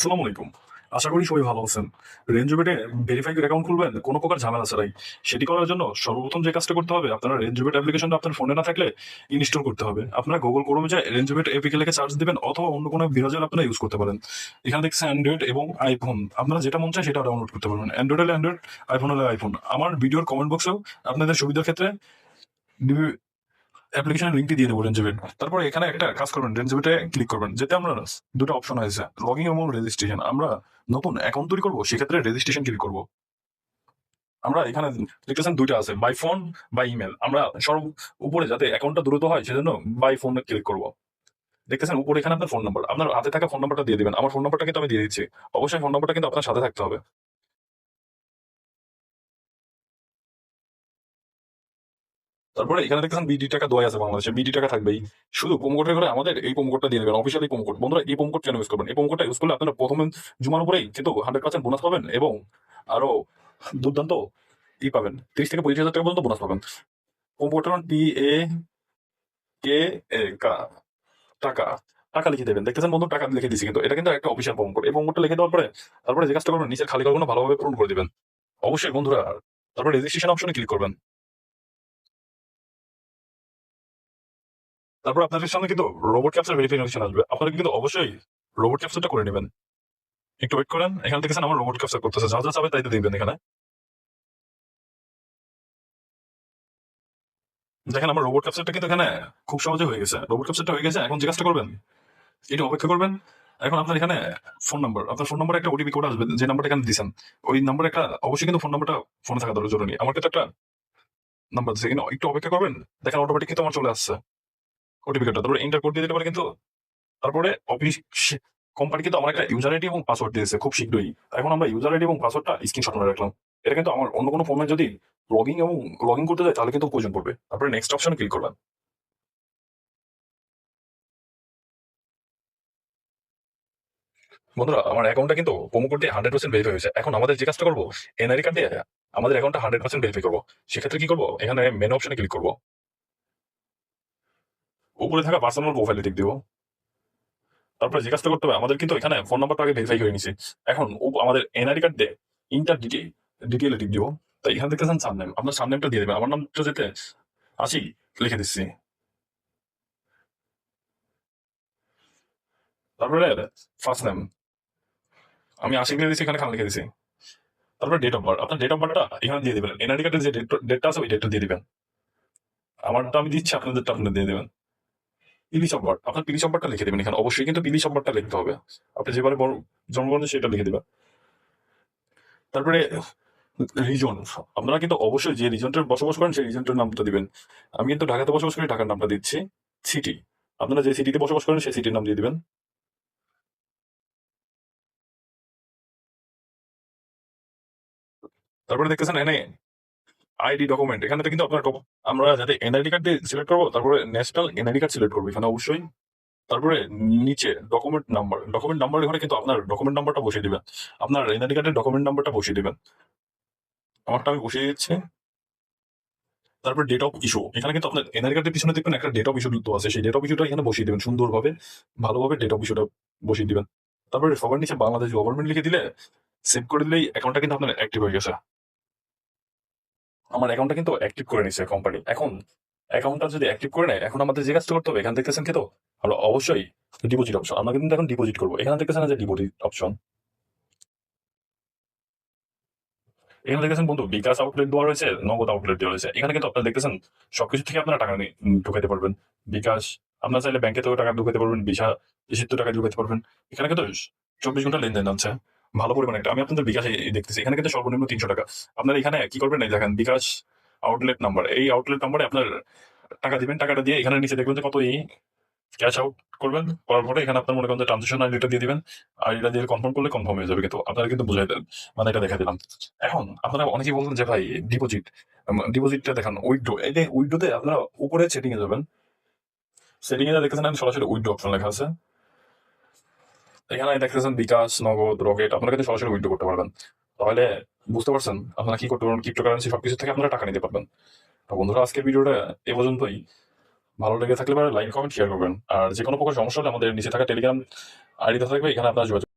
আসসালামু আলাইকুম। আশা করি সবাই ভালো আছেন। রেনজুবেটে ভেরিফাইড অ্যাকাউন্ট খুলবেন কোনো প্রকার ঝামেলা ছাড়াই। সেটি করার জন্য সর্বপ্রথম যে কাজটা করতে হবে, আপনারা রেনজুবেট অ্যাপ্লিকেশনটা আপনার ফোনে না থাকলে ইনস্টল করতে হবে। আপনারা গুগল ক্রোমে যেয়ে রেনজুবেট এপিকে লিখে সার্চ দিবেন অথবা অন্য কোনো ব্রাউজার আপনারা ইউজ করতে পারেন। এখানে দেখছেন অ্যান্ড্রয়েড এবং আইফোন। আপনারা যেটা মন চায় সেটা ডাউনলোড করতে পারবেন। অ্যান্ড্রয়েড হলে অ্যান্ড্রয়েড, আইফোন হলে আইফোন। আমার ভিডিওর কমেন্ট বক্সেও আপনাদের সুবিধার ক্ষেত্রে অ্যাপ্লিকেশনের লিঙ্কটি দিয়ে দেবো রেঞ্জেবেট। তারপরে এখানে একটা কাজ করবেন, রেঞ্জেবেটে ক্লিক করবেন। যেতে আমরা দুটো অপশন আছে, লগইন এবং রেজিস্ট্রেশন। আমরা নতুন অ্যাকাউন্ট তৈরি করবো, সেক্ষেত্রে রেজিস্ট্রেশন ক্লিক করবো। আমরা এখানে দেখতেছেন দুইটা আছে, বাই ফোন বা ইমেল। আমরা সর্ব উপরে যাতে অ্যাকাউন্টটা দ্রুত হয় সেজন্য বাই ফোন ক্লিক করবো। দেখতেছেন উপরে এখানে আপনার ফোন নাম্বার, আপনার হাতে থাকা ফোন নাম্বারটা দিয়ে দিবেন। আমার ফোন নাম্বারটা কিন্তু আমি দিয়ে দিচ্ছি। অবশ্যই ফোন নাম্বারটা কিন্তু আপনার সাথে থাকতে হবে। তারপরে এখানে দেখতেছেন বিডি টাকা দেওয়াই আছে, বাংলাদেশে বিডি টাকা থাকবেই। শুধু প্রোমোকোডের করে আমাদের এই প্রোমোকোডটা দিয়ে দেবেন, অফিসিয়াল এই প্রোমোকোড। বন্ধুরা, এই প্রোমোকোড কেন ইউজ করবেন? এই প্রোমোকোডটা ইউজ করলে আপনারা প্রথমে জুমার উপরেই কিন্তু 100% বোনাস পাবেন এবং আরো দুর্দান্ত পাবেন, 30 থেকে 35 হাজার টাকা পর্যন্ত বোনাস পাবেন। প্রোমোকোডটা পি এ কে এ কা টাকা টাকা লিখে দেবেন। দেখতেছেন বন্ধু, টাকা লিখে দিচ্ছি, কিন্তু এটা কিন্তু একটা অফিসিয়াল প্রোমোকোড। এই প্রোমোকোডটা লিখে দেওয়ার পরে তারপরে যে কাজটা করবেন, নিচের খালি ঘরগুলো ভালোভাবে পূরণ করে দিবেন অবশ্যই বন্ধুরা। তারপরে রেজিস্ট্রেশন অপশনে ক্লিক করবেন। তারপর আপনাদের সামনে কিন্তু রোবট ক্যাপচার ভেরিফিকেশন আসবে। আপনারা কিন্তু অবশ্যই রোবট ক্যাপচারটা করে নেবেন। একটু ওয়েট করেন। এখান থেকে আমার রোবট ক্যাপচার করতেছে, যা যা চাবে তাই তো দেখবেন। এখানে দেখেন আমার রোবট ক্যাপচারটা কিন্তু এখানে খুব সহজে হয়ে গেছে। রোবট ক্যাপচারটা হয়ে গেছে। এখন যে কাজটা করবেন, একটু অপেক্ষা করবেন। এখন আপনার এখানে ফোন নাম্বার, আপনার ফোন নাম্বারে একটা ওটিপি কোড আসবে, যে নাম্বারটা এখানে দিয়েছেন ওই নাম্বারে একটা অবশ্যই কিন্তু ফোন নাম্বারটা ফোনে থাকা দরকার জরুরি। আমার কিন্তু একটা নাম্বার দিচ্ছে, কিন্তু একটু অপেক্ষা করবেন। দেখেন অটোমেটিক কিন্তু আমার চলে আসছে ওটিপি কোডটা। তারপরে এন্টার কোড দিয়ে দিতে পারে কিন্তু। তারপরে অফিস কোম্পানি কিন্তু আমার একটা ইউজার আইডি এবং পাসওয়ার্ড দিয়েছে খুব শীঘ্রই। এখন আমরা ইউজার আইডি এবং পাসওয়ার্ডটা স্ক্রিনশট করে রাখলাম। এটা কিন্তু আমার অন্য কোনো ফোনে যদি লগ ইন করতে যায় তাহলে কিন্তু প্রয়োজন পড়বে। তারপরে নেক্সট অপশনে ক্লিক করবেন। বন্ধুরা, আমার অ্যাকাউন্টটা কিন্তু প্রোমো কোড দিয়ে 100% ভেরিফাই হয়েছে। এখন আমাদের যে কাজটা করবো, এনআইডি কার্ড দিয়ে আমাদের অ্যাকাউন্টটা 100% ভেরিফাই করবো। সেক্ষেত্রে কি করবো, এখানে মেন অপশনে ক্লিক করবো। উপরে থাকা পার্সোনাল প্রোফাইলে টিক দিব। তারপরে যে কাজটা করতে হবে, আমাদের কিন্তু এখানে ফোন নাম্বারটা আগে ভেরিফাই করে নিছি। এখন আমাদের এনআইডি কার্ড দিয়ে ইন্টার ডিটেইলে টিক দিব। তাই এখানে দেখতেছেন সামনেম, আপনার সামনেমটা দিয়ে দেবেন। আমার নামটা যেতে আসি লিখে দিচ্ছি। তারপরে ফার্স্ট নেম আমি আশিক লিখে দিচ্ছি, এখানে খান লিখে দিচ্ছি। তারপরে ডেট অফ বার্থ, আপনার ডেট অফ বার্থটা এখানে দিয়ে দিবেন। এনআইডি কার্ডের যে ডেটটা আছে ওই ডেটটা দিয়ে দিবেন। আমারটা আমি দিচ্ছি, আপনাদেরটা আপনার দিয়ে দেবেন। পিলি অফ বার্থ, আপনার পিলি অফ বার্থটা লিখে দেবেন। এখানে অবশ্যই কিন্তু পিলি অফ বার্থটা লিখতে হবে। আপনি যেবারে জন্মগ্রহণ সেটা লিখে দিবেন। তারপরে রিজন, আপনারা কিন্তু অবশ্যই যে রিজনটার বসবাস করেন সেই রিজনটার নামটা দিবেন। আমি কিন্তু ঢাকাতে বসবাস করি, ঢাকার নামটা দিচ্ছি। সিটি, আপনারা যে সিটিতে বসবাস করেন সেই সিটির নাম দিয়ে দিবেন। তারপরে দেখতেছেন এখানে আইডি ডকুমেন্ট, এখানে তো কিন্তু আপনার আমরা যাতে এনআইডি কার্ড দিয়ে সিলেক্ট করবো, তারপরে ন্যাশনাল এনআইডি কার্ড সিলেক্ট করবো এখানে অবশ্যই। তারপরে নিচে ডকুমেন্ট নাম্বার ঘরে কিন্তু আপনার ডকুমেন্ট নাম্বারটা বসিয়ে দিবেন। আপনার এনআইডি কার্ডের ডকুমেন্ট নাম্বারটা বসিয়ে দিবেন। আমারটা আমি বসিয়ে দিচ্ছি। তারপর ডেট অফ ইস্যু, এখানে কিন্তু আপনার এনআইডি কার্ডের পিছনে দেখবেন একটা ডেট অফ ইস্যু তো আছে, সেই ডেট অফ ইস্যুটা এখানে বসিয়ে দিবেন সুন্দরভাবে, ভালোভাবে ডেট অফ ইস্যুটা বসিয়ে দিবেন। তারপরে সবার নিচে বাংলাদেশ গভর্নমেন্ট লিখে দিলে, সেভ করে দিলেই অ্যাকাউন্টটা কিন্তু আপনার অ্যাক্টিভ হয়ে গেছে। আমার অ্যাকাউন্টটা কিন্তু অ্যাক্টিভ করে নিছে কোম্পানি। এখন অ্যাকাউন্টটা যদি অ্যাক্টিভ করে নেয়, এখন আমাদের যে কাজটা করতে হবে, এখান দেখতেছেন কিন্তু আমরা অবশ্যই ডিপোজিট অপশন, আমরা কিন্তু এখন ডিপোজিট করবো। এখানে দেখতেছেন যে ডিপোজিট অপশন, এখানে দেখতেছেন বন্ধু বিকাশ আউটলেট দেওয়া রয়েছে, নগদ আউটলেট দেওয়া রয়েছে। এখানে কিন্তু আপনারা দেখতেছেন সবকিছু থেকে আপনারা টাকা ঢুকাইতে পারবেন। বিকাশ, আপনারা চাইলে ব্যাংকে থেকেও টাকা ঢুকাইতে পারবেন, বিশিষ্ট টাকা ঢুকাইতে পারবেন। এখানে কিন্তু 24 ঘন্টা লেনদেন আছে ভালো পরিমাণে। একটা আমি আপনাদের বিকাশে দেখতেছি, এখানে কিন্তু সর্বনিম্ন 300 টাকা। আপনারা এখানে কি করবেন, এই দেখেন বিকাশ আউটলেট নাম্বার, এই আউটলেট নাম্বারে আপনার টাকা দিবেন। টাকাটা দিয়ে এখানে নিচে দেখবেন যে কত ক্যাশ আউট করবেন। করার পরে এখানে আপনার মনে করেন যে ট্রানজেকশন আইডিটা দিয়ে দিবেন। আইডিটা দিয়ে কনফার্ম করলে কনফার্ম হয়ে যাবে। কিন্তু আপনারা কিন্তু বুঝাই দেন, মানে এটা দেখা দিলাম। এখন আপনারা অনেকেই বলছেন যে ভাই ডিপোজিটটা দেখান, উইথড্র। এই যে উইথড্রোতে আপনারা উপরে সেটিং এ যাবেন। সেটিং এ দেখতেছেন সরাসরি উইথড্রো অপশন লেখা আছে। এখানে দেখতেছেন বিকাশ, নগদ, রকেট, আপনারা কিন্তু সরাসরি উইথড্রো করতে পারবেন। তাহলে বুঝতে পারছেন আপনারা কি করতে পারবেন, ক্রিপ্টোকারেন্সি সবকিছু থেকে আপনারা টাকা নিতে পারবেন। তো বন্ধুরা, আজকের ভিডিওটা এ পর্যন্তই। ভালো লেগে থাকলে লাইক, কমেন্ট, শেয়ার করবেন। আর যে কোনো প্রকার সমস্যা হলে আমাদের নিচে থাকা টেলিগ্রাম আইডিতে থাকবে, এখানে আপনারা যোগাযোগ